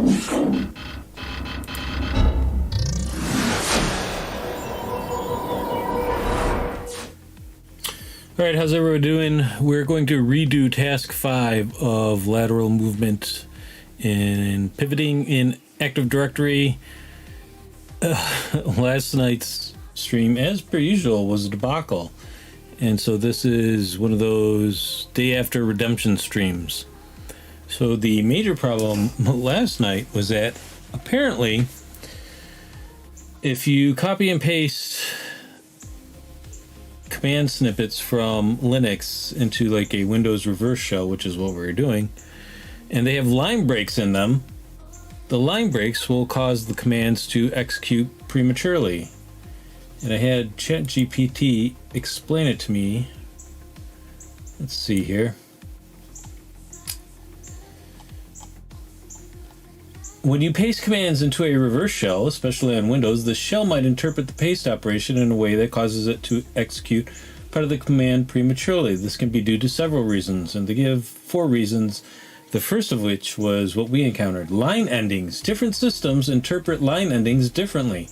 All right, how's everyone doing? We're going to redo task 5 of lateral movement in pivoting in Active Directory. Last night's stream, as per usual, was a debacle. And so this is one of those day after redemption streams. So the major problem last night was that apparently if you copy and paste command snippets from Linux into like a Windows reverse shell, which is what we're doing, and they have line breaks in them, the line breaks will cause the commands to execute prematurely. And I had ChatGPT explain it to me. Let's see here. When you paste commands into a reverse shell, especially on Windows, the shell might interpret the paste operation in a way that causes it to execute part of the command prematurely. This can be due to several reasons, and they give 4 reasons, the first of which was what we encountered. Line endings. Different systems interpret line endings differently.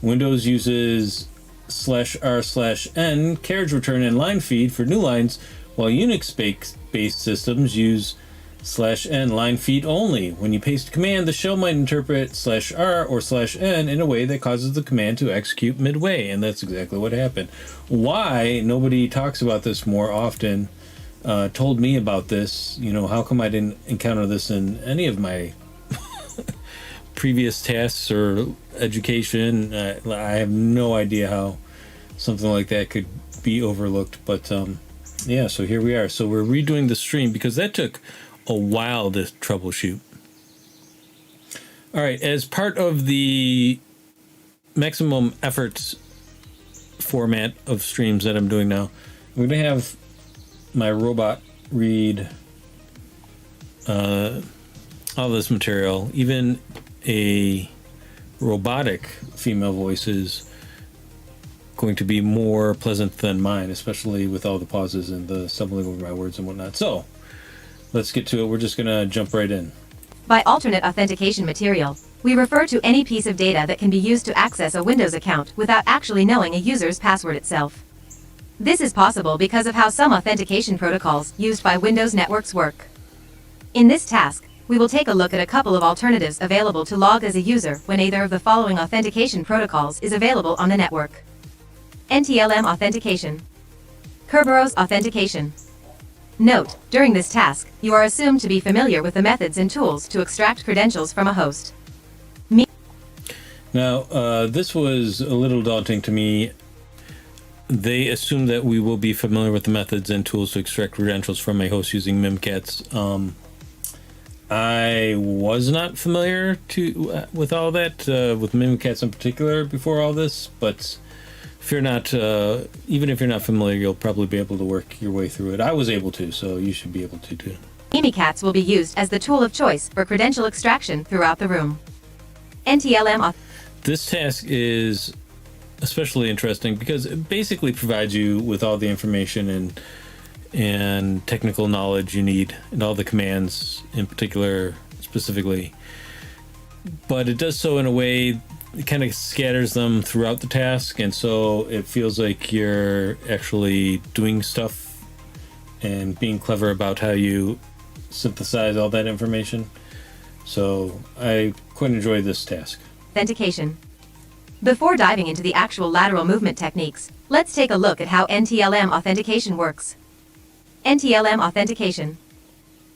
Windows uses /r/n carriage return and line feed for new lines, while Unix-based systems use /n line feed only. When you paste a command, the shell might interpret /r or /n in a way that causes the command to execute midway, and that's exactly what happened. Why nobody talks about this more often, told me about this, how come I didn't encounter this in any of my previous tasks or education? I have no idea how something like that could be overlooked, but yeah, so here we are. So we're redoing the stream because that took a while to troubleshoot. All right, as part of the maximum efforts format of streams that I'm doing now, I'm going to have my robot read all this material. Even a robotic female voice is going to be more pleasant than mine, especially with all the pauses and the stumbling over my words and whatnot. So let's get to it. We're just going to jump right in. By alternate authentication material, we refer to any piece of data that can be used to access a Windows account without actually knowing a user's password itself. This is possible because of how some authentication protocols used by Windows networks work. In this task, we will take a look at a couple of alternatives available to log as a user when either of the following authentication protocols is available on the network. NTLM authentication. Kerberos authentication. Note, during this task, you are assumed to be familiar with the methods and tools to extract credentials from a host. Now, this was a little daunting to me. They assume that we will be familiar with the methods and tools to extract credentials from a host using Mimkatz. I was not familiar with all that, with Mimkatz in particular before all this, but if you're not, even if you're not familiar, you'll probably be able to work your way through it. I was able to, so you should be able to too. Mimikatz will be used as the tool of choice for credential extraction throughout the room. NTLM. This task is especially interesting because it basically provides you with all the information and technical knowledge you need, and all the commands in particular, specifically. But it does so in a way, it kind of scatters them throughout the task, and so it feels like you're actually doing stuff and being clever about how you synthesize all that information. So I quite enjoy this task. Authentication. Before diving into the actual lateral movement techniques, let's take a look at how NTLM authentication works. NTLM authentication.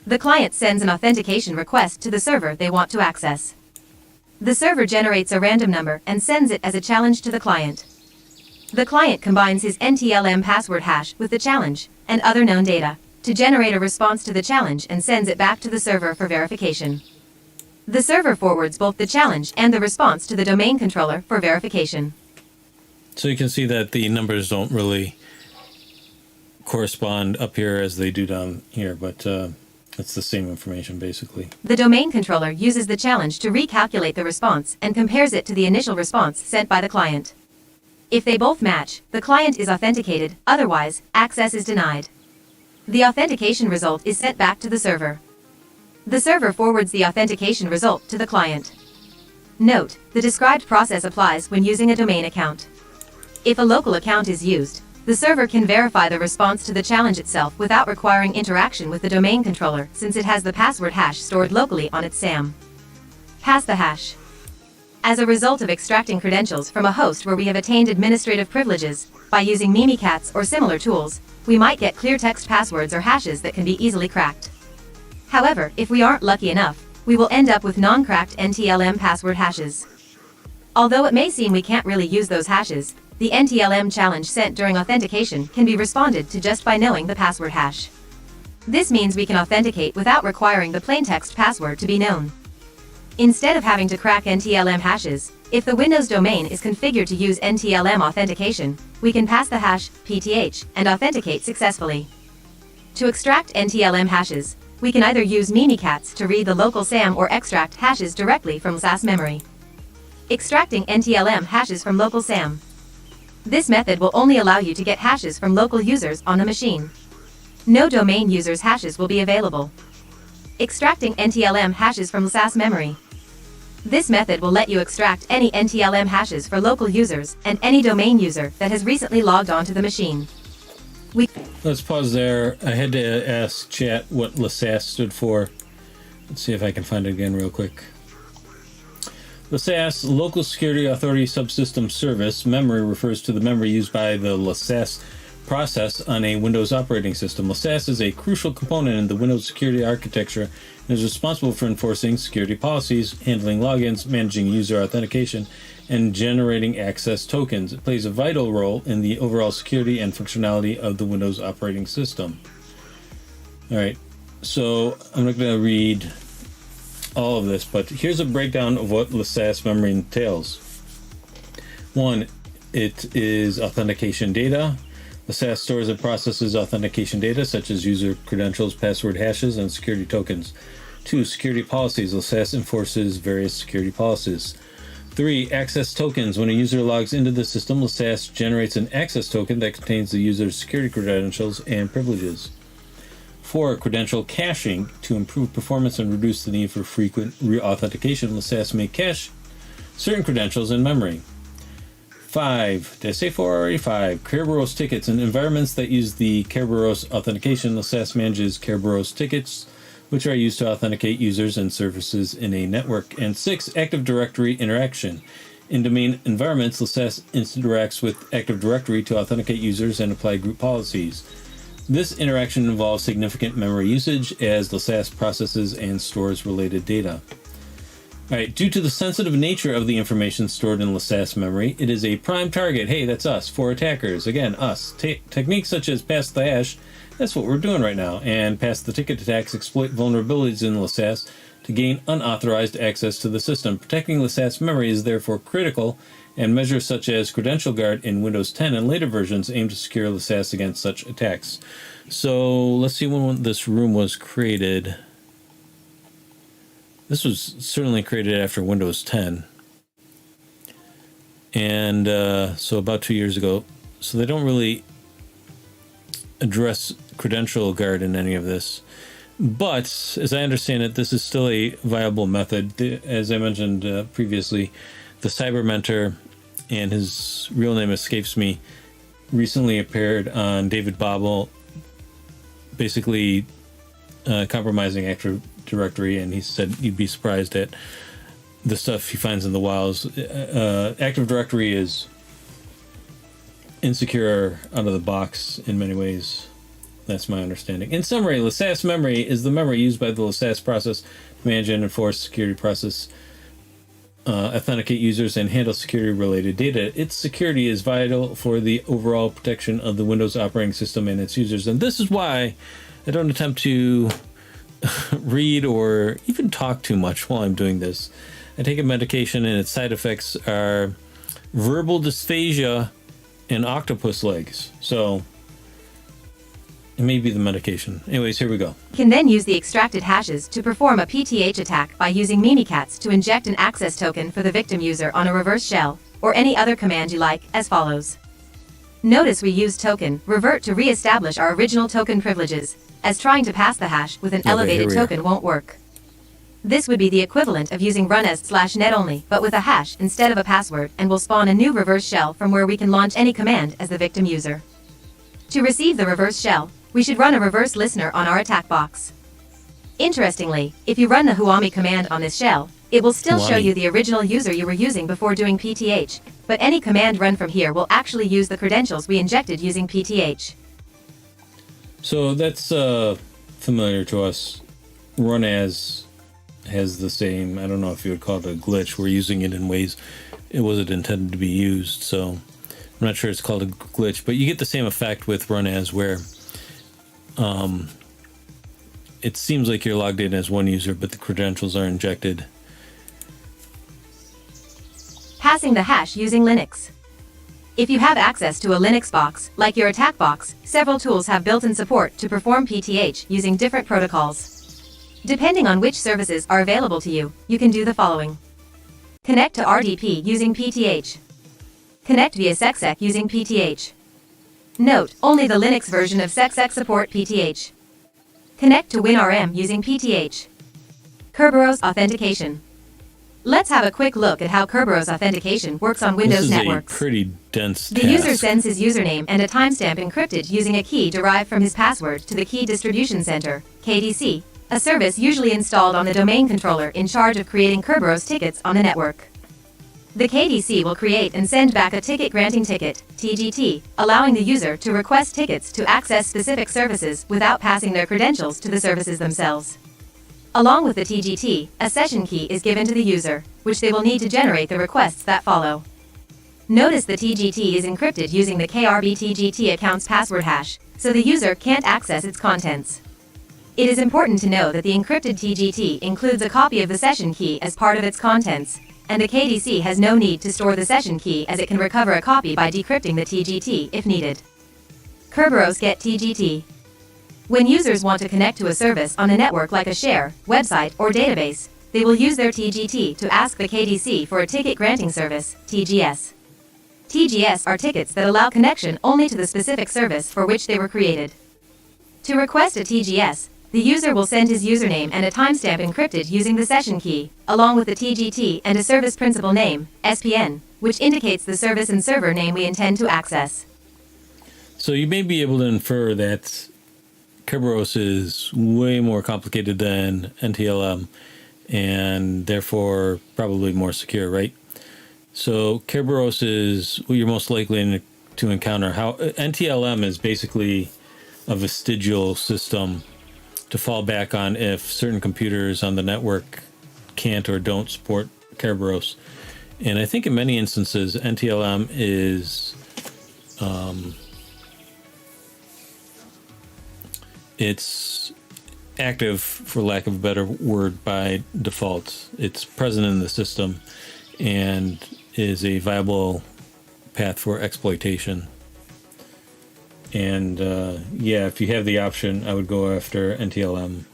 The client sends an authentication request to the server they want to access. The server generates a random number and sends it as a challenge to the client. The client combines his NTLM password hash with the challenge and other known data to generate a response to the challenge and sends it back to the server for verification. The server forwards both the challenge and the response to the domain controller for verification. So you can see that the numbers don't really correspond up here as they do down here, but it's the same information basically. The domain controller uses the challenge to recalculate the response and compares it to the initial response sent by the client. If they both match, the client is authenticated, otherwise, access is denied. The authentication result is sent back to the server. The server forwards the authentication result to the client. Note, the described process applies when using a domain account. If a local account is used, the server can verify the response to the challenge itself without requiring interaction with the domain controller, since it has the password hash stored locally on its SAM. Pass the hash. As a result of extracting credentials from a host where we have attained administrative privileges, by using Mimikatz or similar tools, we might get clear text passwords or hashes that can be easily cracked. However, if we aren't lucky enough, we will end up with non-cracked NTLM password hashes. Although it may seem we can't really use those hashes, the NTLM challenge sent during authentication can be responded to just by knowing the password hash. This means we can authenticate without requiring the plaintext password to be known. Instead of having to crack NTLM hashes, if the Windows domain is configured to use NTLM authentication, we can pass the hash, PTH, and authenticate successfully. To extract NTLM hashes, we can either use Mimikatz to read the local SAM or extract hashes directly from SAS memory. Extracting NTLM hashes from local SAM. This method will only allow you to get hashes from local users on a machine. No domain users' hashes will be available. Extracting NTLM hashes from SAS memory. This method will let you extract any NTLM hashes for local users and any domain user that has recently logged onto the machine. Let's pause there. I had to ask chat what LSAS stood for. Let's see if I can find it again real quick. LSAS, Local Security Authority Subsystem Service, memory refers to the memory used by the LSAS process on a Windows operating system. LSAS is a crucial component in the Windows security architecture and is responsible for enforcing security policies, handling logins, managing user authentication, and generating access tokens. It plays a vital role in the overall security and functionality of the Windows operating system. All right, so I'm not going to read all of this, but here's a breakdown of what LSAS memory entails. One, it is authentication data. LSAS stores and processes authentication data such as user credentials, password hashes, and security tokens. 2. Security policies. LSAS enforces various security policies. 3. Access tokens. When a user logs into the system, LSAS generates an access token that contains the user's security credentials and privileges. 4. Credential caching. To improve performance and reduce the need for frequent re-authentication, LSAS may cache certain credentials in memory. 5. Did I say 4 already? 5. Kerberos tickets. In environments that use the Kerberos authentication, LSAS manages Kerberos tickets, which are used to authenticate users and services in a network. And 6. Active Directory interaction. In domain environments, LSAS interacts with Active Directory to authenticate users and apply group policies. This interaction involves significant memory usage as LSAS processes and stores related data. All right, due to the sensitive nature of the information stored in LSAS memory, it is a prime target, hey, that's us, for attackers. Again, us. Techniques such as pass the hash, that's what we're doing right now, and pass the ticket attacks exploit vulnerabilities in LSAS to gain unauthorized access to the system. Protecting LSAS memory is therefore critical, and measures such as Credential Guard in Windows 10 and later versions aim to secure LSAS against such attacks. So let's see when this room was created. This was certainly created after Windows 10. And so about 2 years ago. So they don't really address Credential Guard in any of this. But as I understand it, this is still a viable method. As I mentioned previously, the Cyber Mentor, and his real name escapes me, recently appeared on David Bobble, basically compromising Active Directory, and he said you'd be surprised at the stuff he finds in the wilds. Active Directory is insecure out of the box in many ways. That's my understanding. In summary, LSAS memory is the memory used by the LSAS process to manage and enforce security process, authenticate users, and handle security-related data. Its security is vital for the overall protection of the Windows operating system and its users. And this is why I don't attempt to read or even talk too much while I'm doing this. I take a medication and its side effects are verbal dysphagia and octopus legs. So it may be the medication. Anyways, here we go. Can then use the extracted hashes to perform a PTH attack by using Mimikatz to inject an access token for the victim user on a reverse shell, or any other command you like, as follows. Notice we use token revert to re-establish our original token privileges, as trying to pass the hash with an elevated token won't work. This would be the equivalent of using run as/net only, but with a hash instead of a password, and will spawn a new reverse shell from where we can launch any command as the victim user. To receive the reverse shell, we should run a reverse listener on our attack box. Interestingly, if you run the Huami command on this shell, it will still show you the original user you were using before doing PTH, but any command run from here will actually use the credentials we injected using PTH. So that's familiar to us. Run as has the same, I don't know if you would call it a glitch. We're using it in ways it wasn't intended to be used, so I'm not sure it's called a glitch, but you get the same effect with run as, where it seems like you're logged in as one user, but the credentials are injected. Passing the hash using Linux. If you have access to a Linux box, like your attack box, several tools have built-in support to perform PTH using different protocols. Depending on which services are available to you, you can do the following. Connect to RDP using PTH. Connect via SecSec using PTH. Note, only the Linux version of SecSec support PTH. Connect to WinRM using PTH. Kerberos authentication. Let's have a quick look at how Kerberos authentication works on Windows networks. This is a pretty dense The task. user sends his username and a timestamp encrypted using a key derived from his password to the Key Distribution Center, KDC, a service usually installed on the domain controller in charge of creating Kerberos tickets on the network. The KDC will create and send back a ticket granting ticket, TGT, allowing the user to request tickets to access specific services without passing their credentials to the services themselves. Along with the TGT, a session key is given to the user, which they will need to generate the requests that follow. Notice the TGT is encrypted using the KRBTGT account's password hash, so the user can't access its contents. It is important to know that the encrypted TGT includes a copy of the session key as part of its contents, and the KDC has no need to store the session key as it can recover a copy by decrypting the TGT if needed. Kerberos get TGT. When users want to connect to a service on a network like a share, website, or database, they will use their TGT to ask the KDC for a ticket granting service, TGS. TGS are tickets that allow connection only to the specific service for which they were created. To request a TGS, the user will send his username and a timestamp encrypted using the session key, along with the TGT and a service principal name, SPN, which indicates the service and server name we intend to access. So you may be able to infer that Kerberos is way more complicated than NTLM, and therefore probably more secure, right? So Kerberos is what you're most likely to encounter. How NTLM is basically a vestigial system to fall back on if certain computers on the network can't or don't support Kerberos. And I think in many instances, NTLM is it's active, for lack of a better word, by default. It's present in the system and is a viable path for exploitation. And yeah, if you have the option, I would go after NTLM.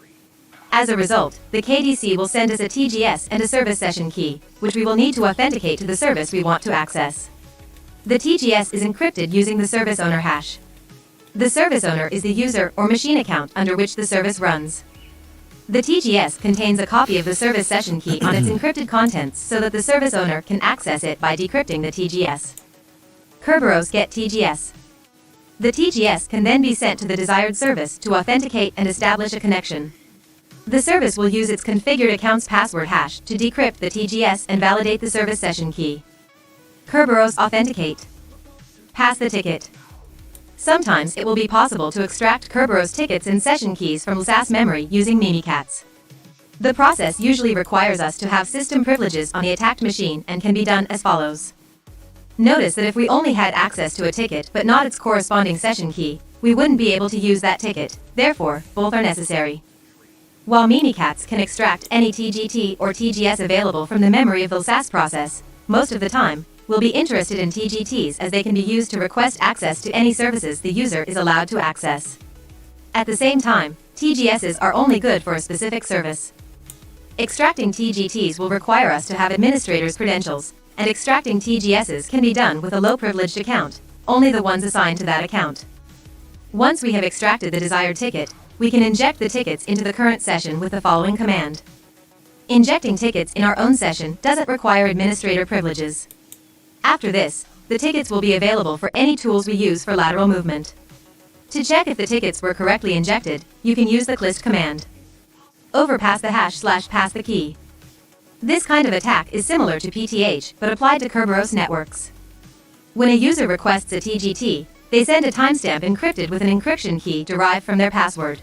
As a result, the KDC will send us a TGS and a service session key, which we will need to authenticate to the service we want to access. The TGS is encrypted using the service owner hash. The service owner is the user or machine account under which the service runs. The TGS contains a copy of the service session key on its encrypted contents so that the service owner can access it by decrypting the TGS. Kerberos get TGS. The TGS can then be sent to the desired service to authenticate and establish a connection. The service will use its configured account's password hash to decrypt the TGS and validate the service session key. Kerberos authenticate. Pass the ticket. Sometimes it will be possible to extract Kerberos tickets and session keys from SAS memory using Mimikatz. The process usually requires us to have system privileges on the attacked machine and can be done as follows. Notice that if we only had access to a ticket but not its corresponding session key, we wouldn't be able to use that ticket, therefore, both are necessary. While Mimikatz can extract any TGT or TGS available from the memory of the SAS process, most of the time, we'll be interested in TGTs as they can be used to request access to any services the user is allowed to access. At the same time, TGSs are only good for a specific service. Extracting TGTs will require us to have administrator's credentials, and extracting TGSs can be done with a low-privileged account, only the ones assigned to that account. Once we have extracted the desired ticket, we can inject the tickets into the current session with the following command. Injecting tickets in our own session doesn't require administrator privileges. After this, the tickets will be available for any tools we use for lateral movement. To check if the tickets were correctly injected, you can use the CLIST command. Overpass the hash / pass the key. This kind of attack is similar to PTH, but applied to Kerberos networks. When a user requests a TGT, they send a timestamp encrypted with an encryption key derived from their password.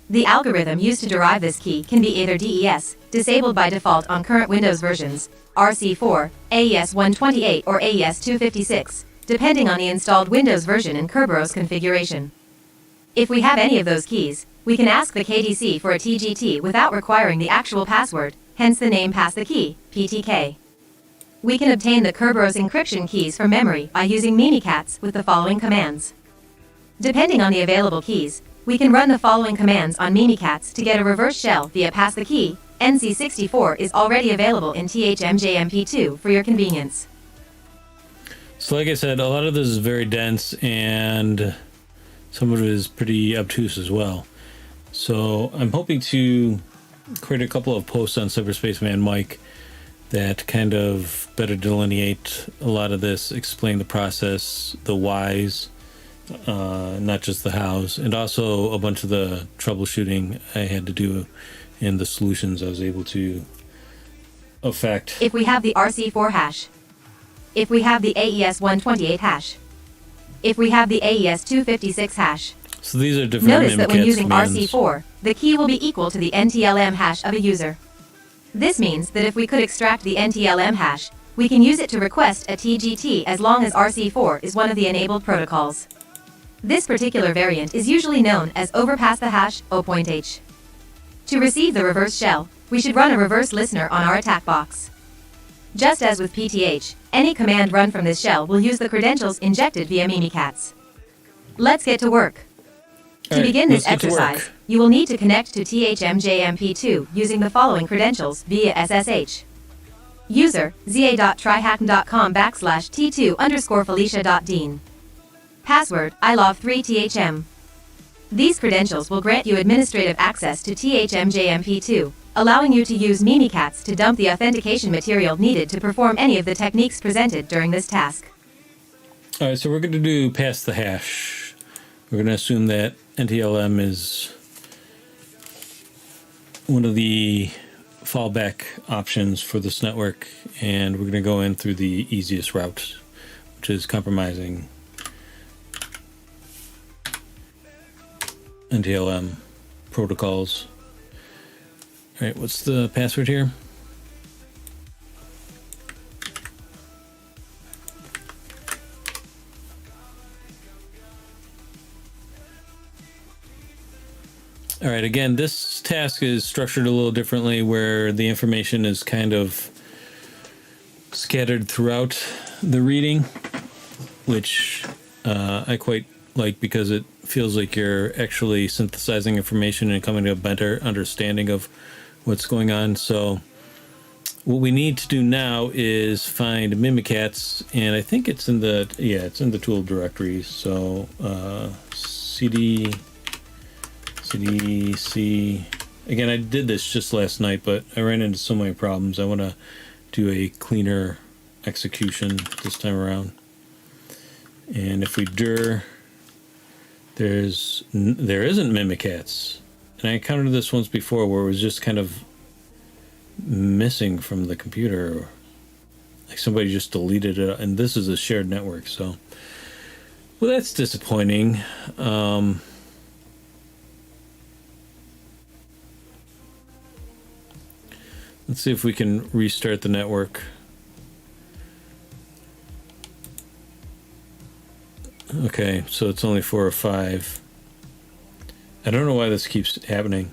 The algorithm used to derive this key can be either DES, disabled by default on current Windows versions, RC4, AES 128 or AES 256, depending on the installed Windows version and Kerberos configuration. If we have any of those keys, we can ask the KDC for a TGT without requiring the actual password, hence the name Pass the Key, PTK. We can obtain the Kerberos encryption keys from memory by using Mimikatz with the following commands. Depending on the available keys, we can run the following commands on Mimikatz to get a reverse shell via Pass the Key. NC64 is already available in THMJMP2 for your convenience. So like I said, a lot of this is very dense and some of it is pretty obtuse as well. So I'm hoping to create a couple of posts on Cyberspaceman Mike that kind of better delineate a lot of this, explain the process, the whys, not just the hows, and also a bunch of the troubleshooting I had to do and the solutions I was able to affect. If we have the RC4 hash. If we have the AES 128 hash. If we have the AES 256 hash. So these are different Notice that when using commands. RC4, the key will be equal to the NTLM hash of a user. This means that if we could extract the NTLM hash, we can use it to request a TGT as long as RC4 is one of the enabled protocols. This particular variant is usually known as overpass the hash O.H. To receive the reverse shell, we should run a reverse listener on our attack box. Just as with PTH, any command run from this shell will use the credentials injected via Mimikatz. Let's get to work. To begin this exercise, you will need to connect to THMJMP2 using the following credentials via SSH. User, za.tryhack.com/t2_felicia.dean. Password, ilov3thm. These credentials will grant you administrative access to THMJMP2, allowing you to use Mimikatz to dump the authentication material needed to perform any of the techniques presented during this task. Alright, so we're going to do pass the hash. We're going to assume that NTLM is one of the fallback options for this network, and we're going to go in through the easiest route, which is compromising NTLM protocols. All right, what's the password here? All right, again, this task is structured a little differently where the information is kind of scattered throughout the reading, which I quite like because it feels like you're actually synthesizing information and coming to a better understanding of what's going on. So what we need to do now is find Mimikatz, and I think it's in the, yeah, it's in the tool directory. So cd cdc. Again, I did this just last night, but I ran into so many problems. I want to do a cleaner execution this time around. And if we dir, there isn't Mimikatz. And I encountered this once before where it was just kind of missing from the computer. Like somebody just deleted it, and this is a shared network, so. Well, that's disappointing. Let's see if we can restart the network. Okay, so it's only 4 or 5. I don't know why this keeps happening.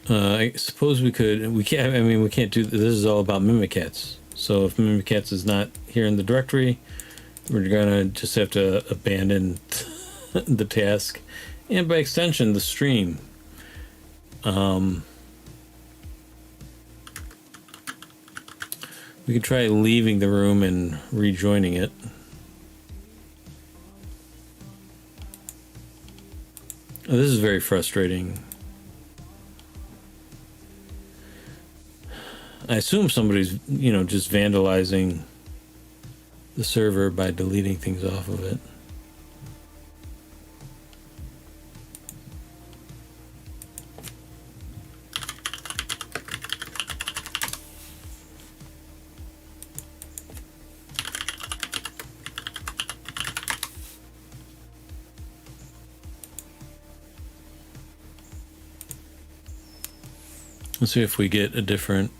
I suppose we could. We can't. I mean, we can't do. This is all about Mimikatz. So if Mimikatz is not here in the directory, we're gonna just have to abandon the task, and by extension, the stream. We could try leaving the room and rejoining it. Oh, this is very frustrating. I assume somebody's, just vandalizing the server by deleting things off of it. Let's see if we get a different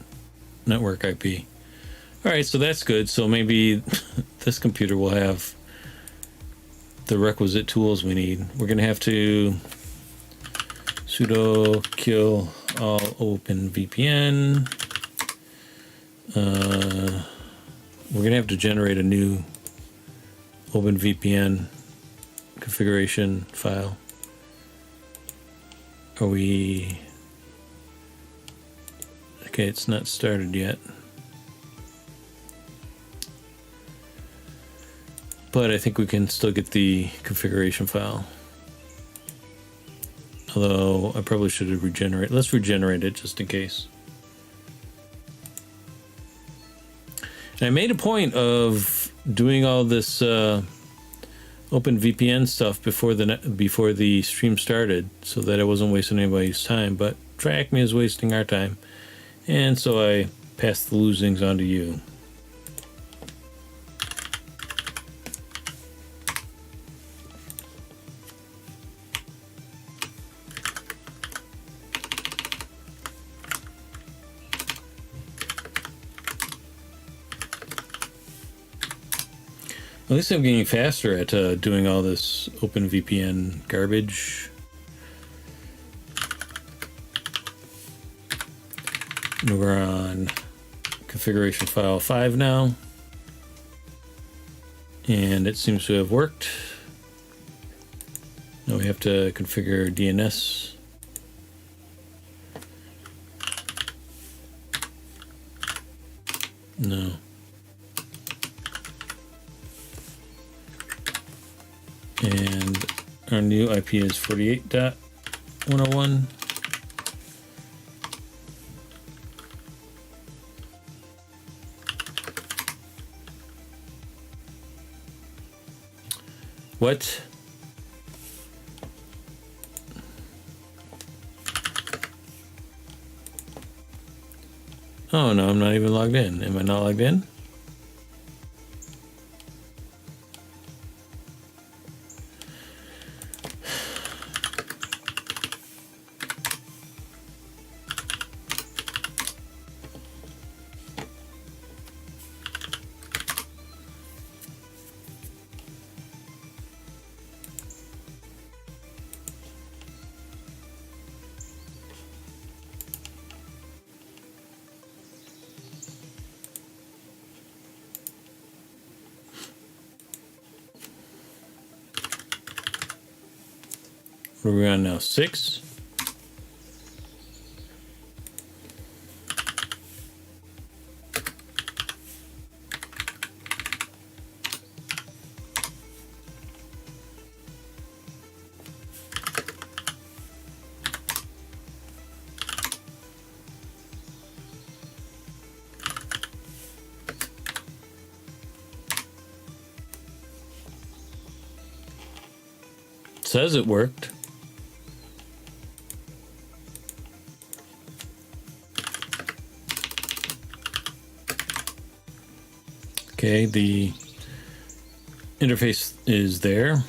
network IP. All right, so that's good. So maybe this computer will have the requisite tools we need. We're going to have to sudo kill all open VPN. We're going to have to generate a new open VPN configuration file. Are we... Okay, it's not started yet. But I think we can still get the configuration file. Although I probably should have regenerated. Let's regenerate it just in case. And I made a point of doing all this open VPN stuff before the stream started, so that I wasn't wasting anybody's time. But TrackMe is wasting our time. And so I pass the losings on to you. At least I'm getting faster at doing all this OpenVPN garbage. We're on configuration file 5 now, and it seems to have worked. Now we have to configure DNS. No. And our new IP is 48.101. What? Oh no, I'm not even logged in. Am I not logged in? Where are we on now? 6? It says it worked. Okay, the interface is there.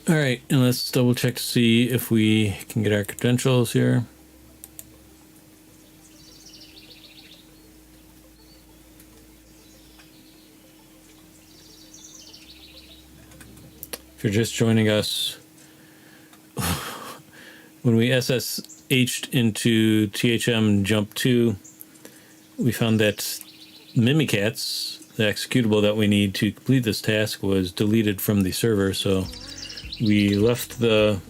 All right, and let's double check to see if we can get our credentials here. If you're just joining us, when we SSH'd into THM Jump 2, we found that Mimikatz the executable that we need to complete this task was deleted from the server, so we left the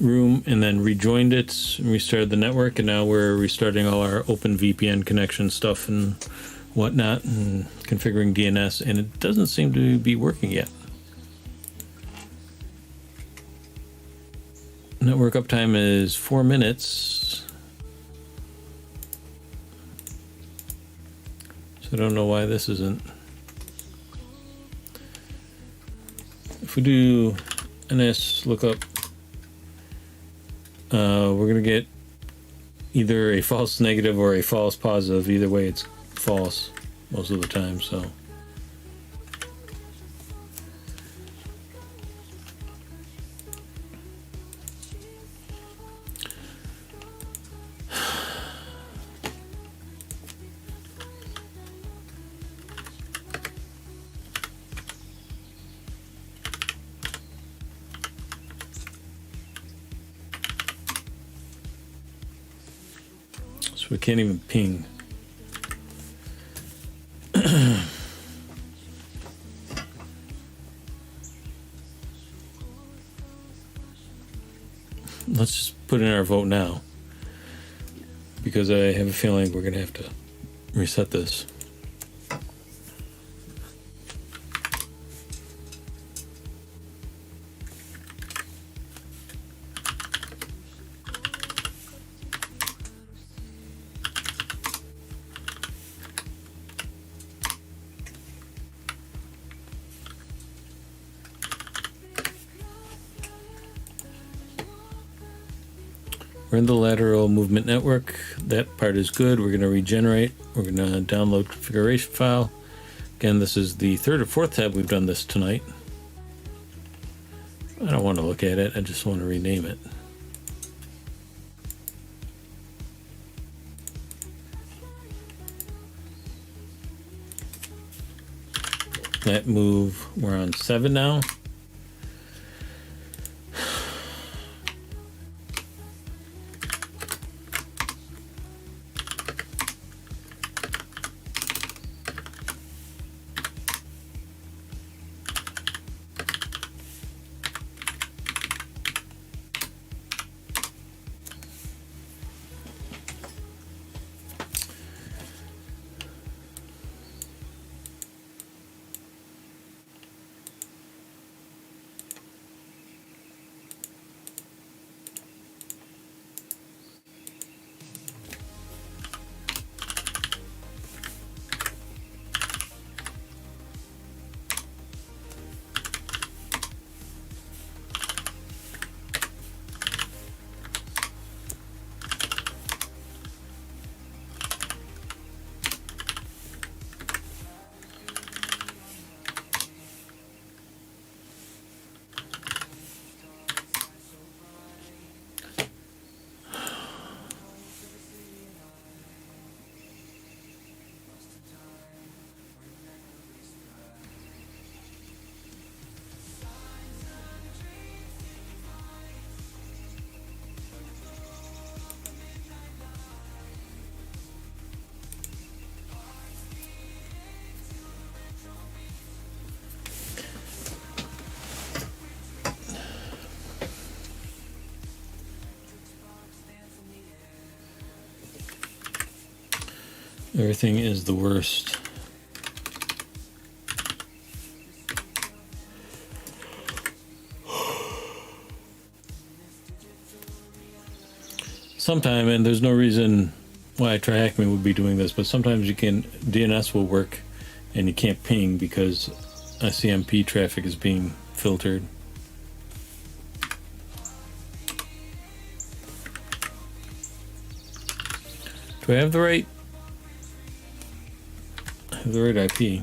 room and then rejoined it and restarted the network, and now we're restarting all our open VPN connection stuff and whatnot and configuring DNS, and it doesn't seem to be working yet. Network uptime is 4 minutes. So I don't know why this isn't. If we do NS lookup, we're going to get either a false negative or a false positive. Either way, it's false most of the time, so. So we can't even ping. Let's just put in our vote now, because I have a feeling we're going to have to reset this. We're in the lateral movement network. That part is good. We're going to regenerate. We're going to download configuration file. Again, this is the third or fourth tab we've done this tonight. I don't want to look at it. I just want to rename it. That move, we're on 7 now. Everything is the worst. Sometime, and there's no reason why TryHackMe would be doing this, but sometimes you can, DNS will work and you can't ping because ICMP traffic is being filtered. Do I have the right? I have the right IP.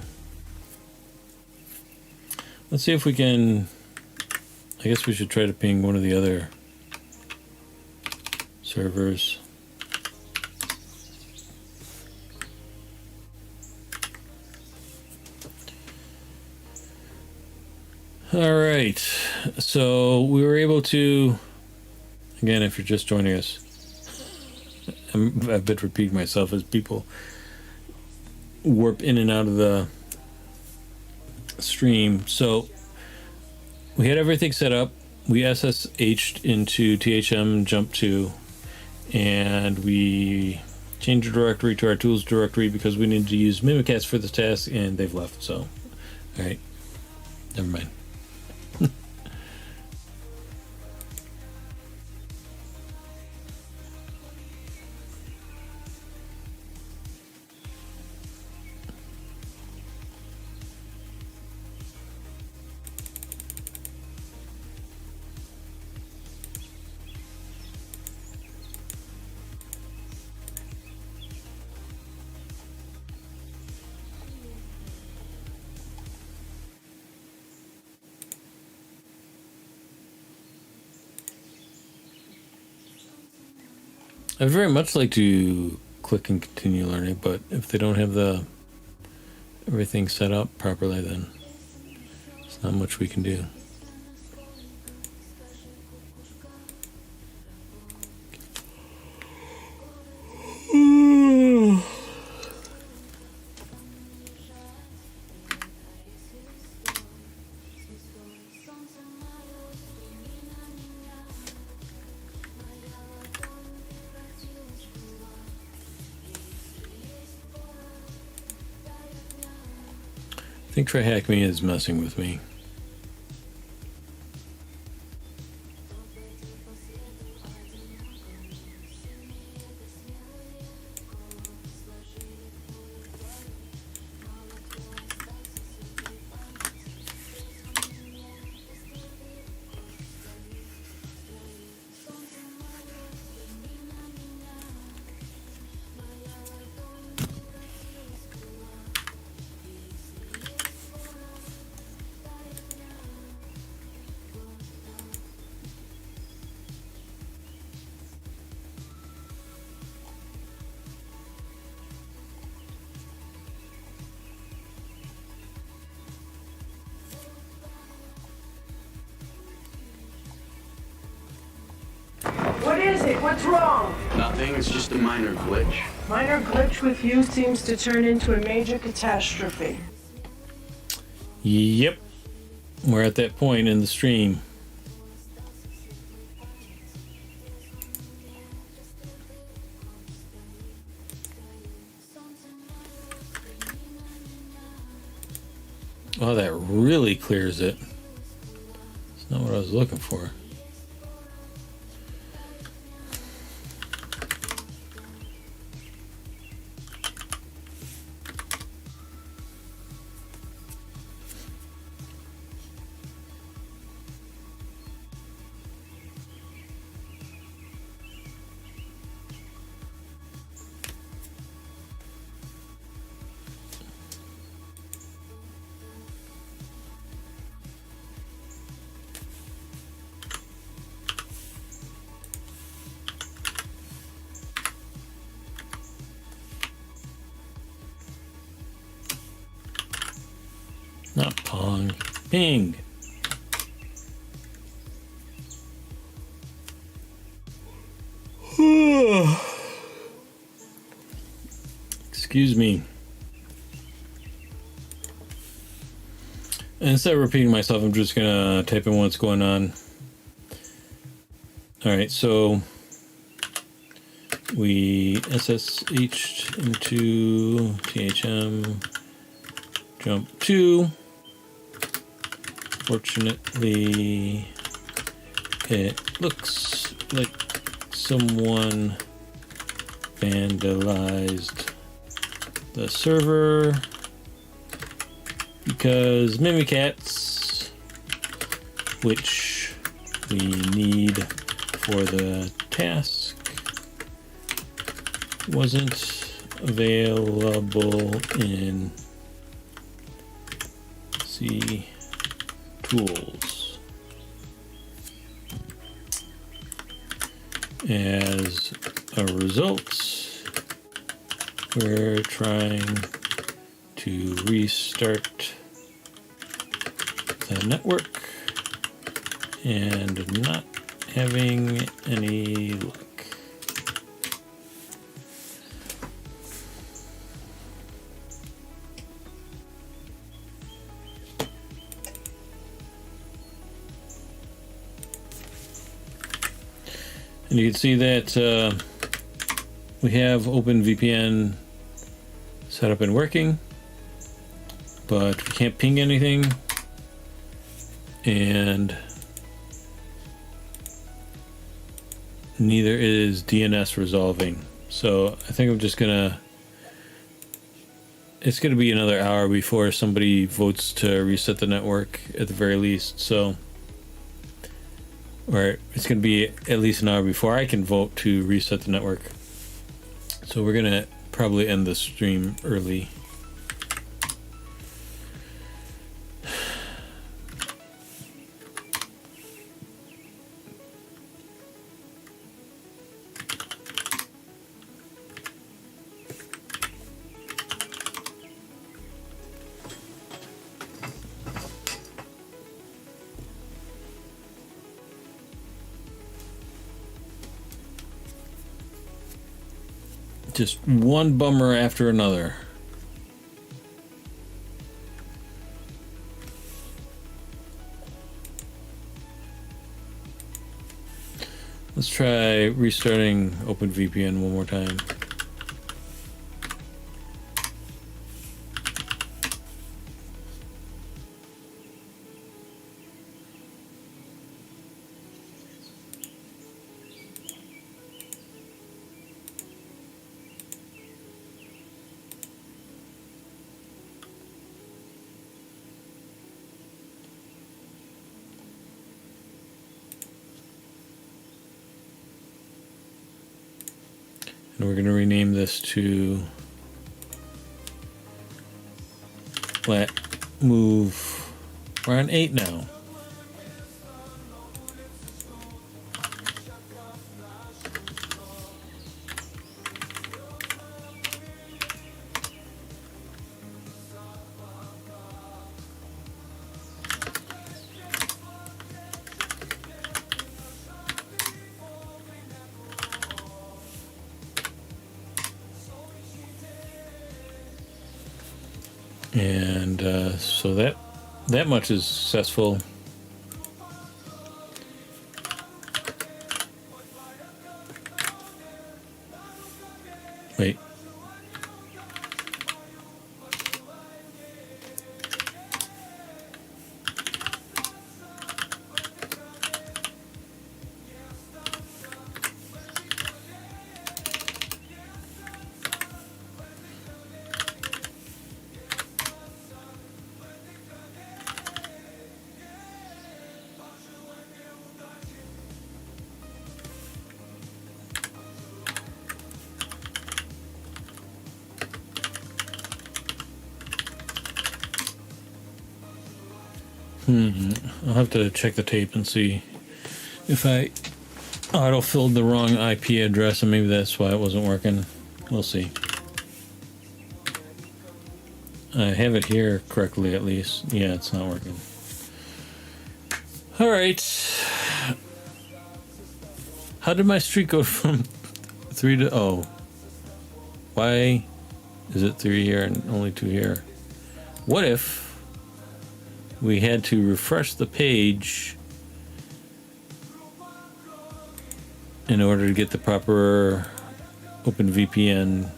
Let's see if we can. I guess we should try to ping one of the other servers. All right, so we were able to, again, if you're just joining us, I've been repeating myself as people warp in and out of the stream. So we had everything set up. We SSH'd into THM jump 2, and we changed the directory to our tools directory because we needed to use Mimikatz for this task, and they've left. So, all right, never mind. I'd very much like to click and continue learning, but if they don't have the everything set up properly, then there's not much we can do. I think Try Hack Me is messing with me. What is it? What's wrong? Nothing, it's just a minor glitch. Minor glitch with you seems to turn into a major catastrophe. Yep. We're at that point in the stream. Oh, that really clears it. It's not what I was looking for. Not Pong. Ping. Excuse me. Instead of repeating myself, I'm just gonna type in what's going on. Alright, so we SSH'd into THM jump 2. Fortunately, it looks like someone vandalized the server because Mimikatz, which we need for the task, wasn't available in C tools. As a result, we're trying to restart the network and not having any luck. And you can see that we have OpenVPN set up and working, but we can't ping anything, and neither is DNS resolving. So I think I'm just gonna, it's gonna be another hour before somebody votes to reset the network at the very least. So, or it's gonna be at least an hour before I can vote to reset the network. So we're gonna probably end the stream early. Just one bummer after another. Let's try restarting OpenVPN one more time. And we're going to rename this to Lat Move. We're on 8 now. And so that much is successful. Wait. I'll have to check the tape and see if I auto-filled the wrong IP address, and maybe that's why it wasn't working. We'll see. I have it here correctly, at least. Yeah, it's not working. All right. How did my streak go from 3 to... Oh. Why is it 3 here and only 2 here? What if we had to refresh the page in order to get the proper OpenVPN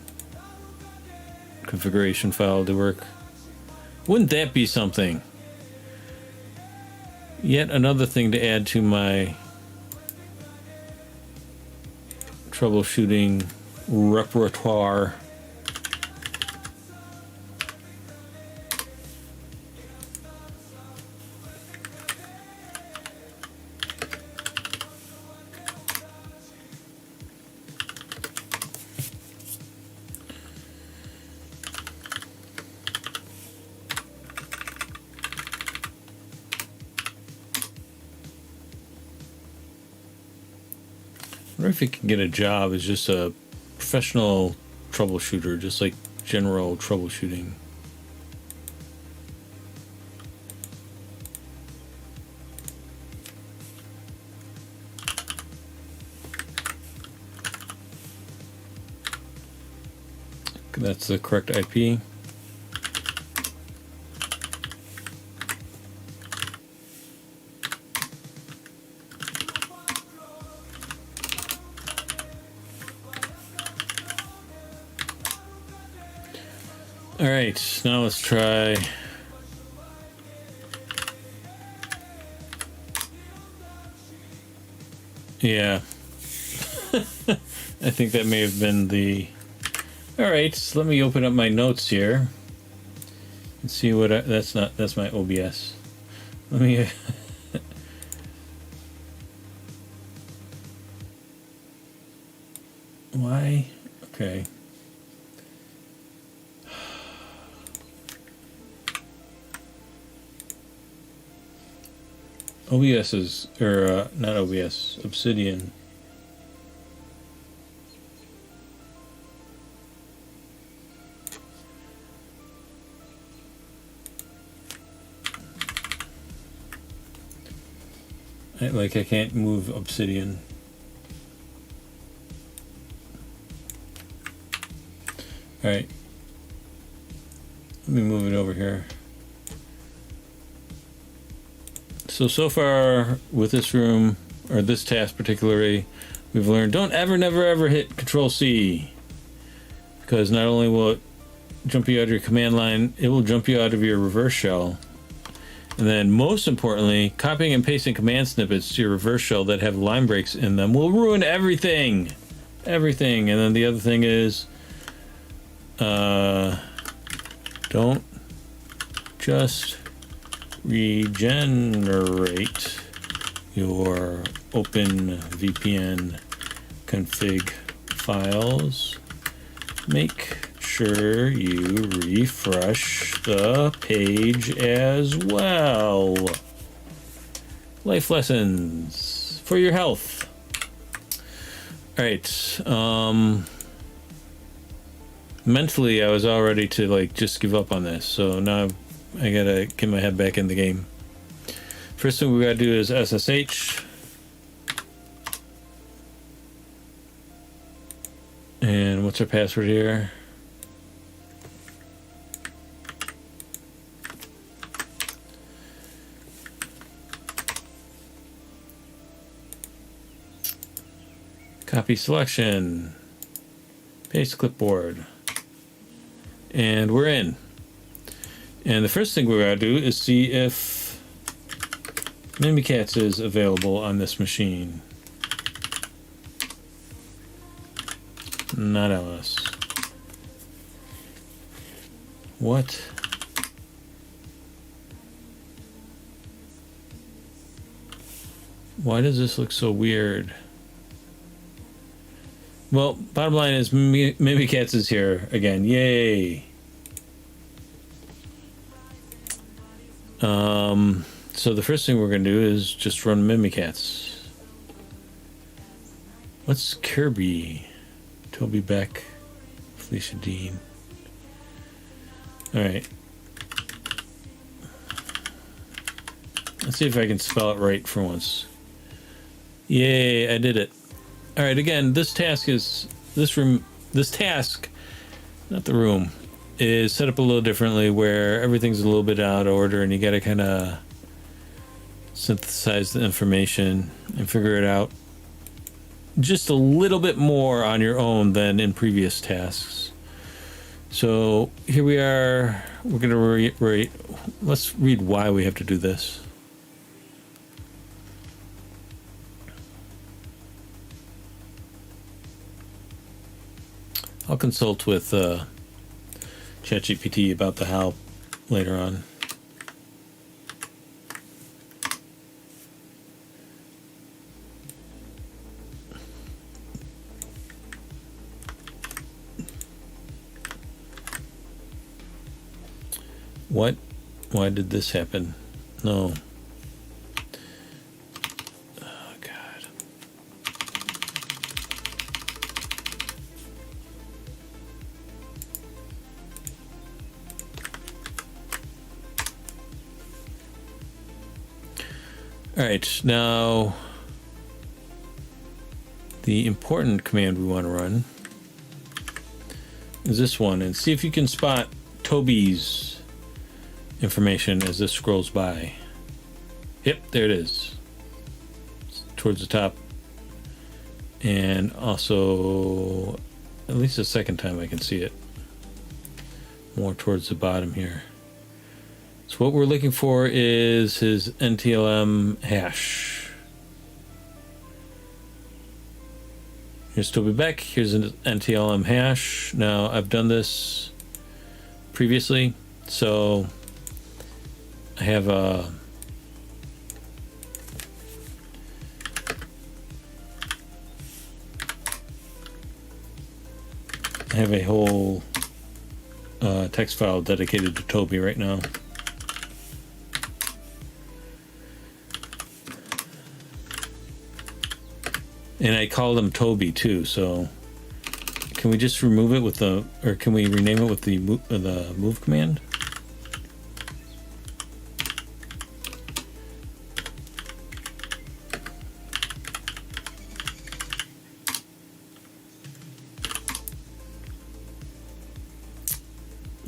configuration file to work? Wouldn't that be something? Yet another thing to add to my troubleshooting repertoire. I wonder if you can get a job as just a professional troubleshooter, just like general troubleshooting. That's the correct IP. All right, now let's try. Yeah. I think that may have been the... All right, so let me open up my notes here and see what that's my OBS. Let me... Why? Okay. OBS is, or not OBS, Obsidian. I can't move Obsidian. All right. Let me move it over here. So far with this room, or this task particularly, we've learned don't ever, never, ever hit Control C. Because not only will it jump you out of your command line, it will jump you out of your reverse shell. And then most importantly, copying and pasting command snippets to your reverse shell that have line breaks in them will ruin everything. Everything. And then the other thing is, don't just regenerate your OpenVPN config files. Make sure you refresh the page as well. Life lessons for your health. All right. Mentally, I was all ready to like just give up on this. So now I gotta get my head back in the game. First thing we gotta do is SSH. And what's our password here? Copy selection. Paste clipboard. And we're in. And the first thing we're going to do is see if Mimikatz is available on this machine. Not Alice. What? Why does this look so weird? Well, bottom line is Mimikatz is here again. Yay! So the first thing we're going to do is just run Mimikatz. What's Kirby? Toby Beck, Felicia Dean. Alright. Let's see if I can spell it right for once. Yay, I did it. Alright, again, this task, not the room, is set up a little differently where everything's a little bit out of order and you gotta kind of synthesize the information and figure it out just a little bit more on your own than in previous tasks. So here we are. We're gonna let's read why we have to do this. I'll consult with ChatGPT about the how later on. What? Why did this happen? No. Oh, God. All right, now the important command we want to run is this one, and see if you can spot Toby's information as this scrolls by. Yep, there it is. It's towards the top. And also, at least the second time I can see it. more towards the bottom here. So what we're looking for is his NTLM hash. Here's Toby Beck. Here's an NTLM hash. Now I've done this previously, so I have a whole text file dedicated to Toby right now. And I called him Toby too, so can we just remove it with the, or can we rename it with the move command?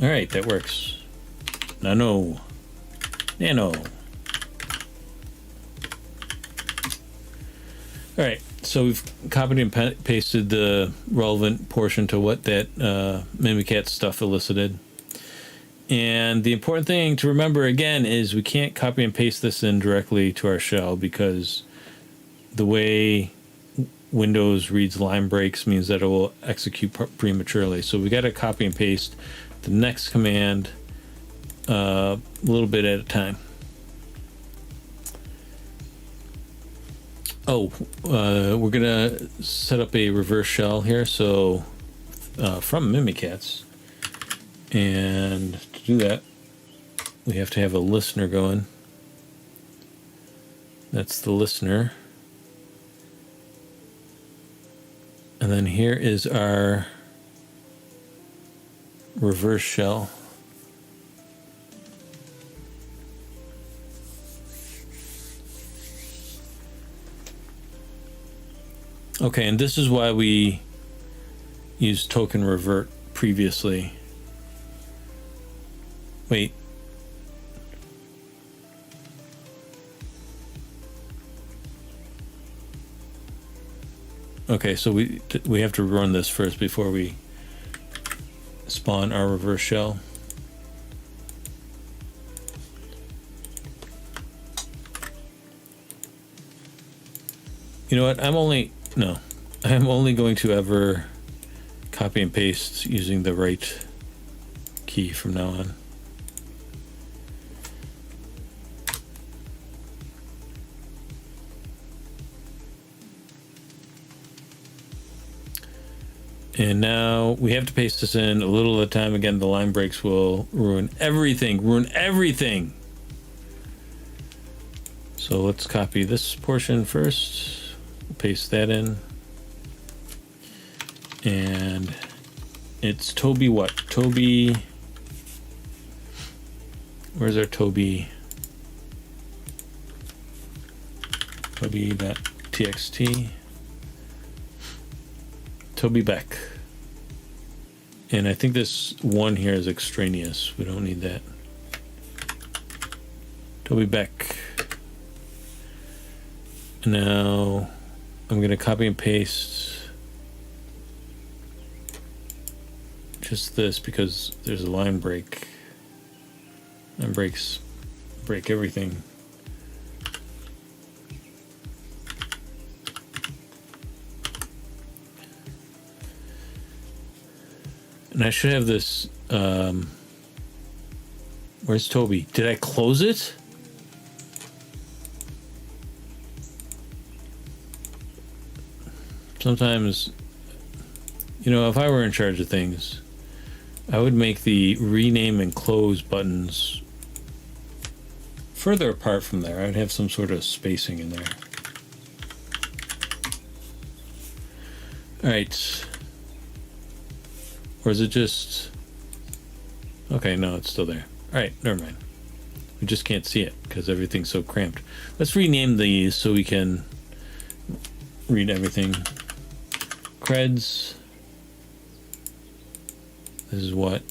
All right, that works. Nano. All right, so we've copied and pasted the relevant portion to what that Mimikat stuff elicited. And the important thing to remember again is we can't copy and paste this in directly to our shell, because the way Windows reads line breaks means that it will execute prematurely. So we got to copy and paste the next command a little bit at a time. Oh, we're gonna set up a reverse shell here. So from Mimikatz, and to do that, we have to have a listener going. That's the listener. And then here is our reverse shell. Okay, and this is why we used token revert previously. Wait. Okay, so we have to run this first before we spawn our reverse shell. You know what? I'm only going to ever copy and paste using the right key from now on. And now we have to paste this in a little at a time. Again, the line breaks will ruin everything. So let's copy this portion first. Paste that in. And it's Toby what? Toby. Where's our Toby? Toby.txt. Toby Beck. And I think this one here is extraneous. We don't need that. Toby Beck. Now I'm going to copy and paste just this, because there's a line break. Line breaks break everything. And I should have this, where's Toby? Did I close it? Sometimes, you know, if I were in charge of things, I would make the rename and close buttons further apart from there. I'd have some sort of spacing in there. All right. Or is it just... Okay, no, it's still there. All right, never mind. We just can't see it because everything's so cramped. Let's rename these so we can read everything. Creds. This is what?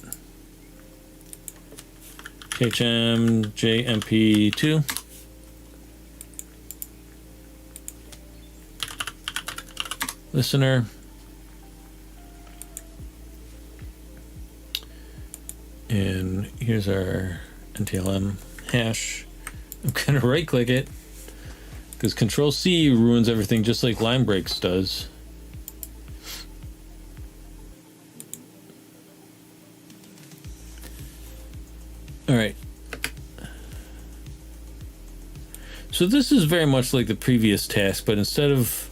HM JMP2. Listener. And here's our NTLM hash. I'm going to right click it because Control C ruins everything just like line breaks does. All right. So this is very much like the previous task, but instead of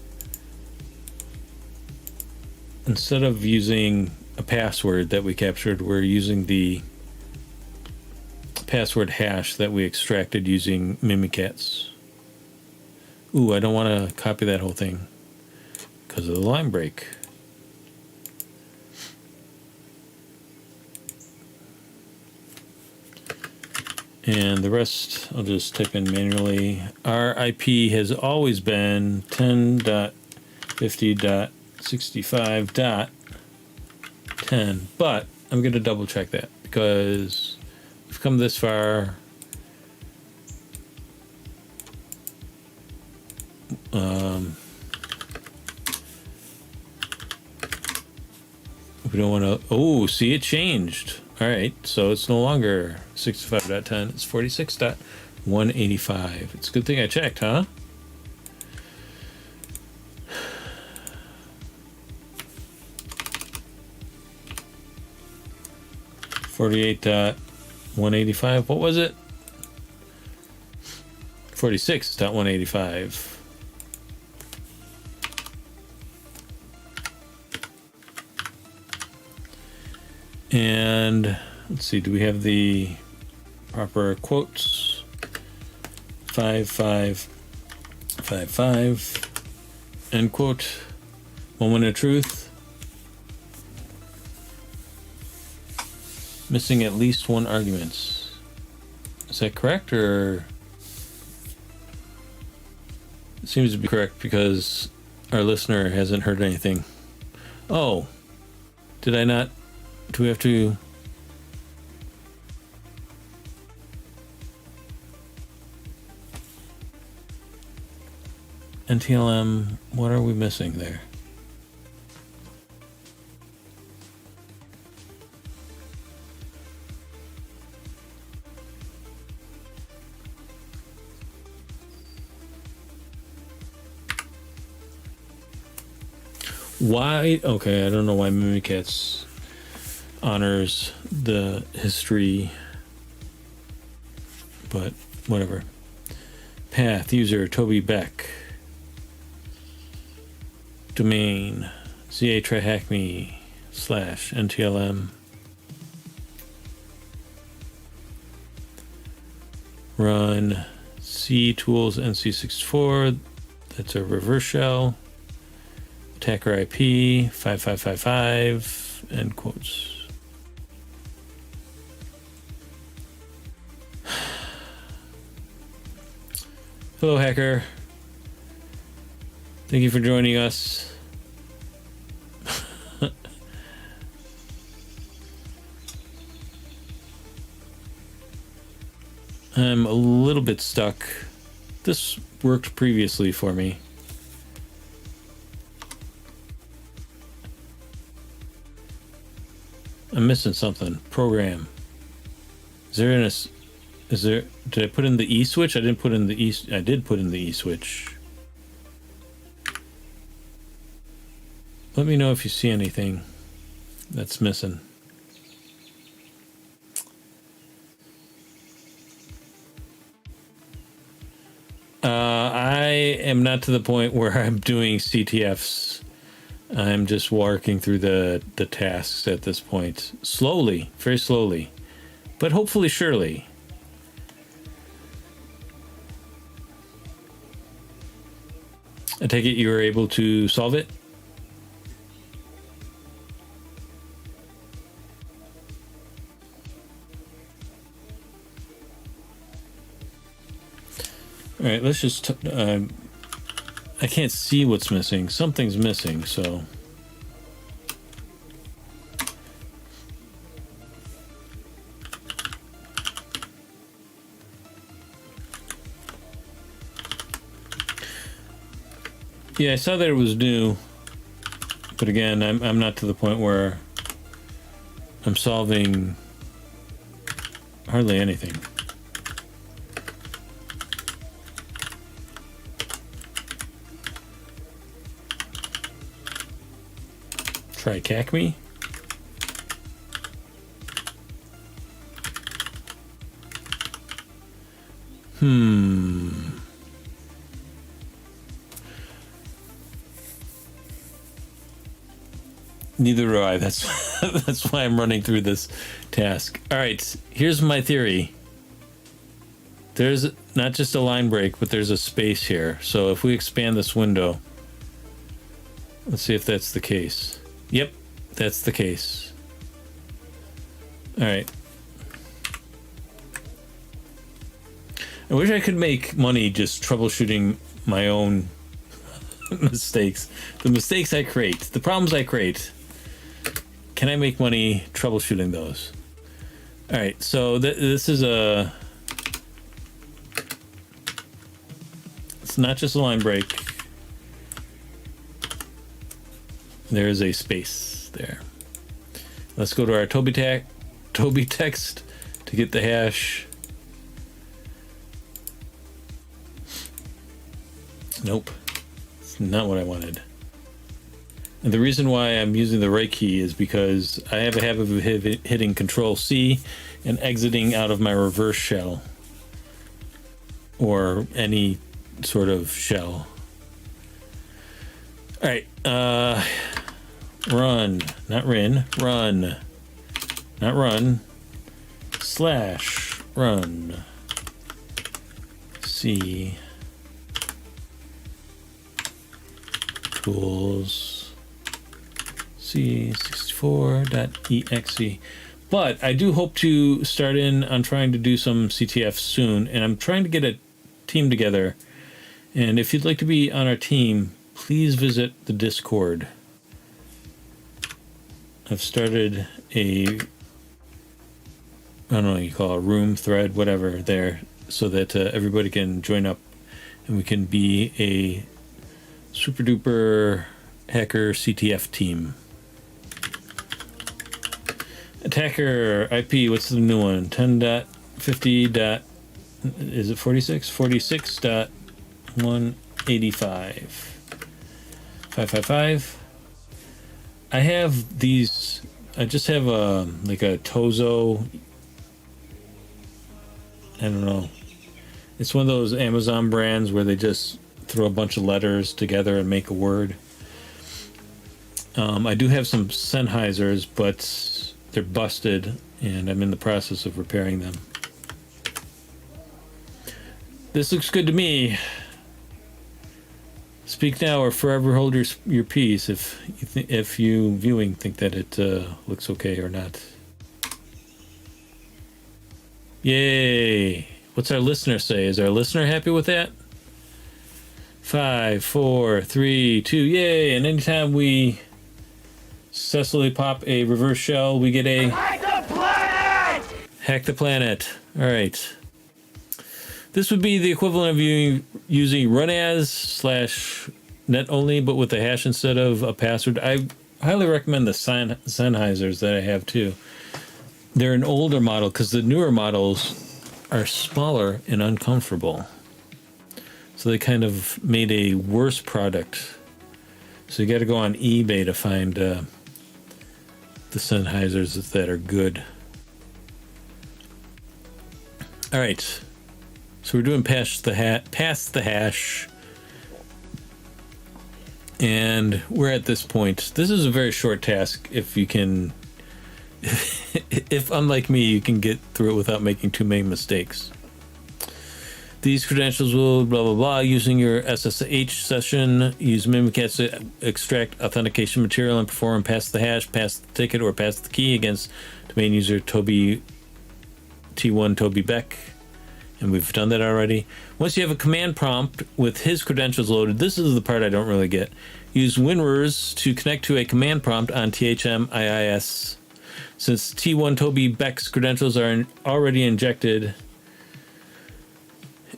using a password that we captured, we're using the password hash that we extracted using Mimikatz. Ooh, I don't want to copy that whole thing because of the line break. And the rest I'll just type in manually. Our IP has always been 10.50.65.10, but I'm going to double check that because we've come this far. We don't want to. Oh, see, it changed. All right, so it's no longer 65.10. It's 46.185. It's a good thing I checked, huh? $48.185. What was it? 46.185. And let's see, do we have the proper quotes? 5555 end quote. Moment of truth. Missing at least one argument. Is that correct, or it seems to be correct because our listener hasn't heard anything. Oh, did I not? Do we have to? NTLM, what are we missing there? Why? Okay, I don't know why Mimikatz honors the history, but whatever. Path, user, Toby Beck. Domain, ZA/TryHackMe/NTLM. Run C tools NC64. That's a reverse shell. Attacker IP 5555. End quotes. Hello, hacker. Thank you for joining us. I'm a little bit stuck. This worked previously for me. I'm missing something. Program. Is there did I put in the E switch? I didn't put in the E. I did put in the E switch. Let me know if you see anything that's missing. I am not to the point where I'm doing CTFs. I'm just working through the tasks at this point. Slowly, very slowly, but hopefully surely. I take it you were able to solve it? All right, let's just... I can't see what's missing. Something's missing, so... Yeah, I saw that it was new, but again, I'm not to the point where I'm solving hardly anything. Try CACME. Neither do I. That's that's why I'm running through this task. All right, here's my theory. There's not just a line break, but there's a space here. So if we expand this window, let's see if that's the case. Yep, that's the case. All right. I wish I could make money just troubleshooting my own mistakes. The mistakes I create, the problems I create. Can I make money troubleshooting those? All right, so this is a... It's not just a line break. There is a space there. Let's go to our Toby text to get the hash. Nope, it's not what I wanted. And the reason why I'm using the right key is because I have a habit of hitting Control C and exiting out of my reverse shell or any sort of shell. All right, run, not rin, run, not run, slash run, C, tools, C64.exe. But I do hope to start in on trying to do some CTF soon, and I'm trying to get a team together. And if you'd like to be on our team, please visit the Discord. I've started I don't know what you call it, a room, thread, whatever there, so that everybody can join up and we can be a super duper hacker CTF team. Attacker IP, what's the new one? 10.50. Is it 46? 46.185. 555. I have these. I just have like a Tozo. I don't know. It's one of those Amazon brands where they just throw a bunch of letters together and make a word. I do have some Sennheisers, but they're busted, and I'm in the process of repairing them. This looks good to me. Speak now or forever hold your peace if you viewing think that it looks okay or not. Yay! What's our listener say? Is our listener happy with that? 5, 4, 3, 2, yay! And anytime we successfully pop a reverse shell, we get a hack the planet. Hack the planet. All right. This would be the equivalent of you using runAs/net only, but with a hash instead of a password. I highly recommend the Sennheisers that I have too. They're an older model because the newer models are smaller and uncomfortable. So they kind of made a worse product. So you got to go on eBay to find the Sennheisers that are good. All right. So we're doing past the hash. And we're at this point. This is a very short task if you can... if, unlike me, you can get through it without making too many mistakes. These credentials will blah blah blah. Using your SSH session, use Mimikatz to extract authentication material and perform pass the hash, pass the ticket, or pass the key against domain user Toby T1 Toby Beck. And we've done that already. Once you have a command prompt with his credentials loaded, this is the part I don't really get. Use WinRers to connect to a command prompt on THM-IIS. Since T1 Toby Beck's credentials are already injected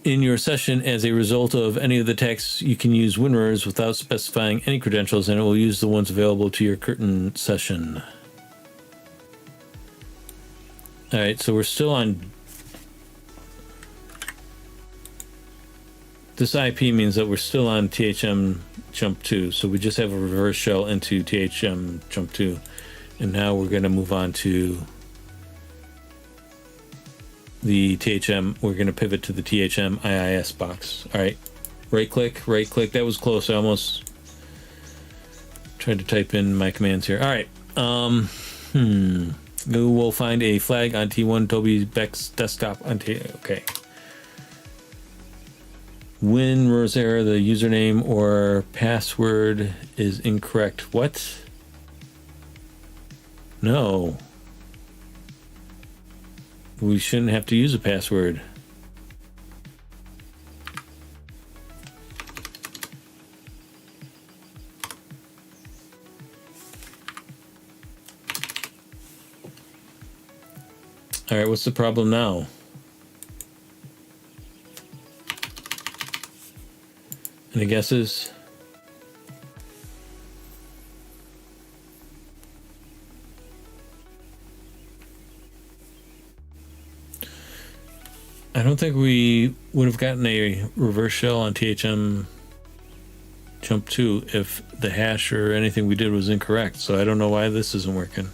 in your session as a result of any of the texts, you can use WinRers without specifying any credentials, and it will use the ones available to your current session. All right, so we're still on. This IP means that we're still on THM jump 2, so we just have a reverse shell into THM jump 2. And now we're going to move on to the THM. We're going to pivot to the THM IIS box. All right, right click. That was close. I almost tried to type in my commands here. All right. We will find a flag on T1 Toby Beck's desktop on okay. When Rosera, the username or password is incorrect. What? No. We shouldn't have to use a password. All right, what's the problem now? Any guesses? I don't think we would have gotten a reverse shell on THM jump 2 if the hash or anything we did was incorrect. So I don't know why this isn't working.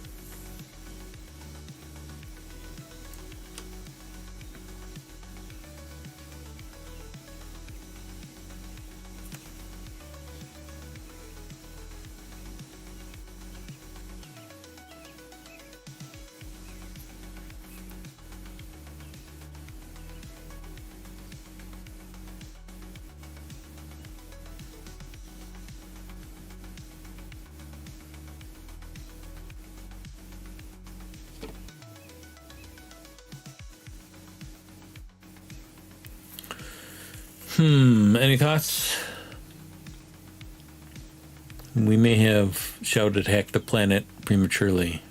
Any thoughts? We may have shouted hack the planet prematurely.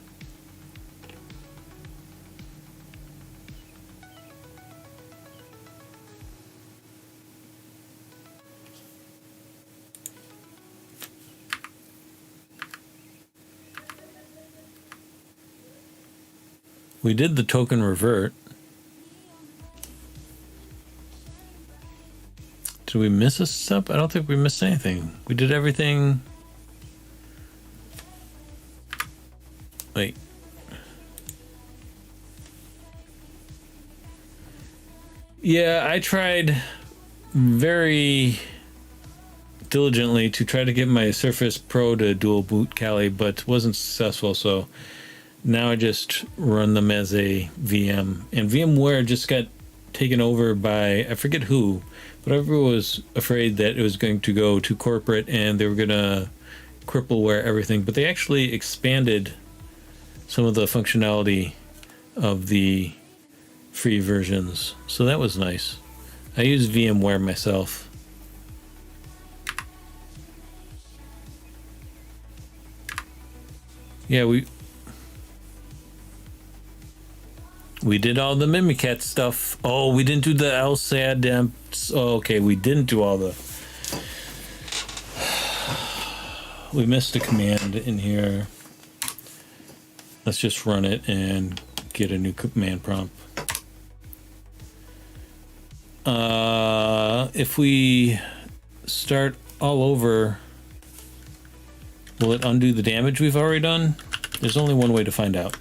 We did the token revert. Did we miss a step? I don't think we missed anything. We did everything. Wait. Yeah, I tried very diligently to try to get my Surface Pro to dual boot Kali, but wasn't successful. So now I just run them as a VM. And VMware just got taken over by, I forget who, but everyone was afraid that it was going to go too corporate and they were going to crippleware everything. But they actually expanded some of the functionality of the free versions. So that was nice. I use VMware myself. Yeah, we did all the Mimicat stuff. Oh, we didn't do the LSAD. Oh, okay, we didn't do all the... We missed a command in here. Let's just run it and get a new command prompt. If we start all over, will it undo the damage we've already done? There's only one way to find out.